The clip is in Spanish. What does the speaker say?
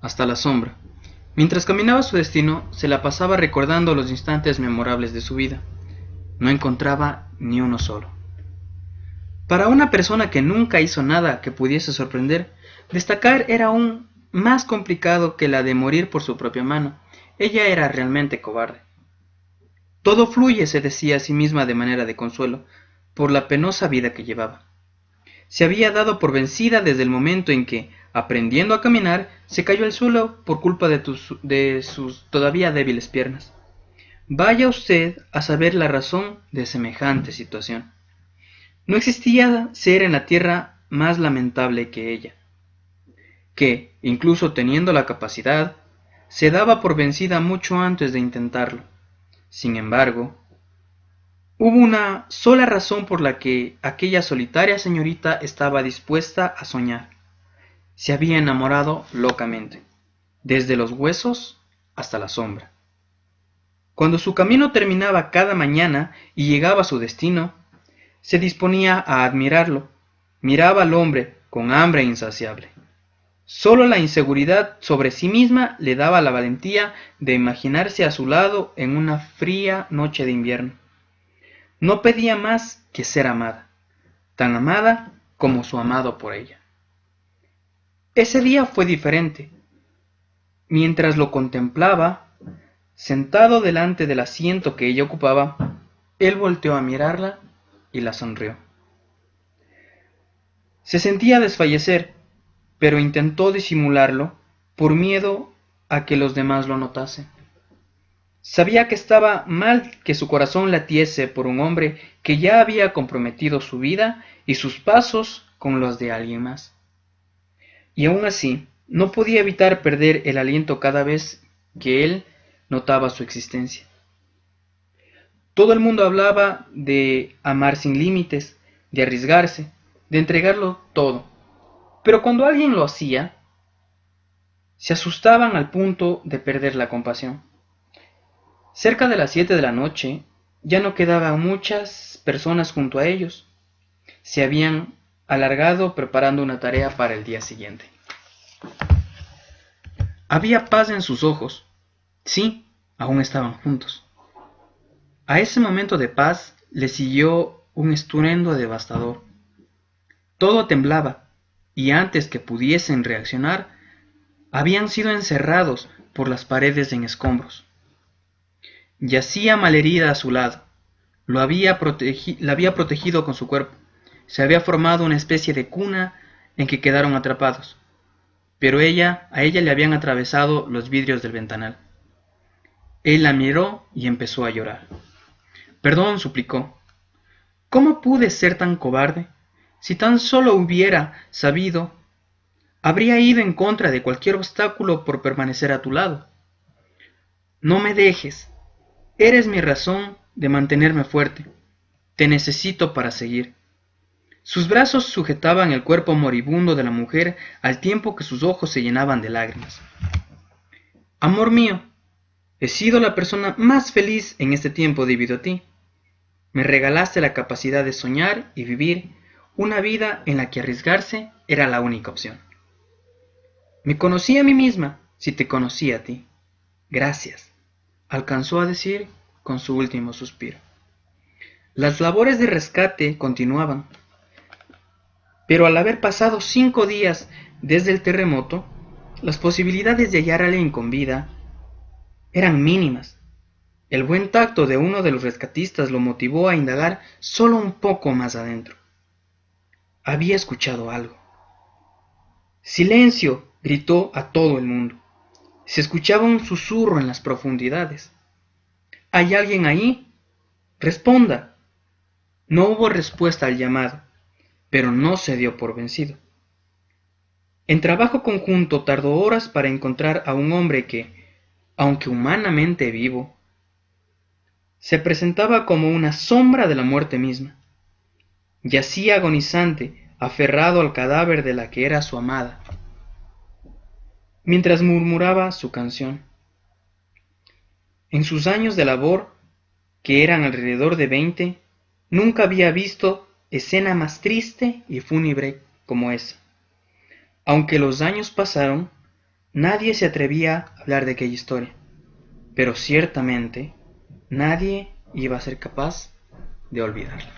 hasta la sombra. Mientras caminaba a su destino, se la pasaba recordando los instantes memorables de su vida. No encontraba ni uno solo. Para una persona que nunca hizo nada que pudiese sorprender, destacar era aún más complicado que la de morir por su propia mano. Ella era realmente cobarde. Todo fluye, se decía a sí misma de manera de consuelo, por la penosa vida que llevaba. Se había dado por vencida desde el momento en que, aprendiendo a caminar, se cayó al suelo por culpa de sus todavía débiles piernas. Vaya usted a saber la razón de semejante situación. No existía ser en la tierra más lamentable que ella, que, incluso teniendo la capacidad, se daba por vencida mucho antes de intentarlo. Sin embargo, hubo una sola razón por la que aquella solitaria señorita estaba dispuesta a soñar. Se había enamorado locamente, desde los huesos hasta la sombra. Cuando su camino terminaba cada mañana y llegaba a su destino, se disponía a admirarlo. Miraba al hombre con hambre insaciable. Solo la inseguridad sobre sí misma le daba la valentía de imaginarse a su lado en una fría noche de invierno. No pedía más que ser amada, tan amada como su amado por ella. Ese día fue diferente. Mientras lo contemplaba, sentado delante del asiento que ella ocupaba, él volteó a mirarla y la sonrió. Se sentía desfallecer, pero intentó disimularlo por miedo a que los demás lo notasen. Sabía que estaba mal que su corazón latiese por un hombre que ya había comprometido su vida y sus pasos con los de alguien más. Y aún así, no podía evitar perder el aliento cada vez que él notaba su existencia. Todo el mundo hablaba de amar sin límites, de arriesgarse, de entregarlo todo. Pero cuando alguien lo hacía, se asustaban al punto de perder la compasión. Cerca de las 7 de la noche, ya no quedaban muchas personas junto a ellos. Se habían alargado preparando una tarea para el día siguiente. Había paz en sus ojos. Sí, aún estaban juntos. A ese momento de paz le siguió un estruendo devastador. Todo temblaba, y antes que pudiesen reaccionar, habían sido encerrados por las paredes en escombros. Yacía malherida a su lado. La había protegido con su cuerpo. Se había formado una especie de cuna en que quedaron atrapados. Pero a ella le habían atravesado los vidrios del ventanal. Él la miró y empezó a llorar. Perdón, suplicó. ¿Cómo pude ser tan cobarde? Si tan solo hubiera sabido, habría ido en contra de cualquier obstáculo por permanecer a tu lado. No me dejes. Eres mi razón de mantenerme fuerte. Te necesito para seguir. Sus brazos sujetaban el cuerpo moribundo de la mujer al tiempo que sus ojos se llenaban de lágrimas. Amor mío, he sido la persona más feliz en este tiempo debido a ti. Me regalaste la capacidad de soñar y vivir una vida en la que arriesgarse era la única opción. Me conocí a mí misma si te conocí a ti. Gracias, alcanzó a decir con su último suspiro. Las labores de rescate continuaban, pero al haber pasado 5 días desde el terremoto, las posibilidades de hallar a alguien con vida eran mínimas. El buen tacto de uno de los rescatistas lo motivó a indagar solo un poco más adentro. Había escuchado algo. ¡Silencio!, gritó a todo el mundo. Se escuchaba un susurro en las profundidades. ¿Hay alguien ahí? ¡Responda! No hubo respuesta al llamado, pero no se dio por vencido. En trabajo conjunto tardó horas para encontrar a un hombre que, aunque humanamente vivo, se presentaba como una sombra de la muerte misma. Yacía agonizante, aferrado al cadáver de la que era su amada, mientras murmuraba su canción. En sus años de labor, que eran alrededor de 20, nunca había visto escena más triste y fúnebre como esa. Aunque los años pasaron, Nadie se atrevía a hablar de aquella historia, pero ciertamente nadie iba a ser capaz de olvidarla.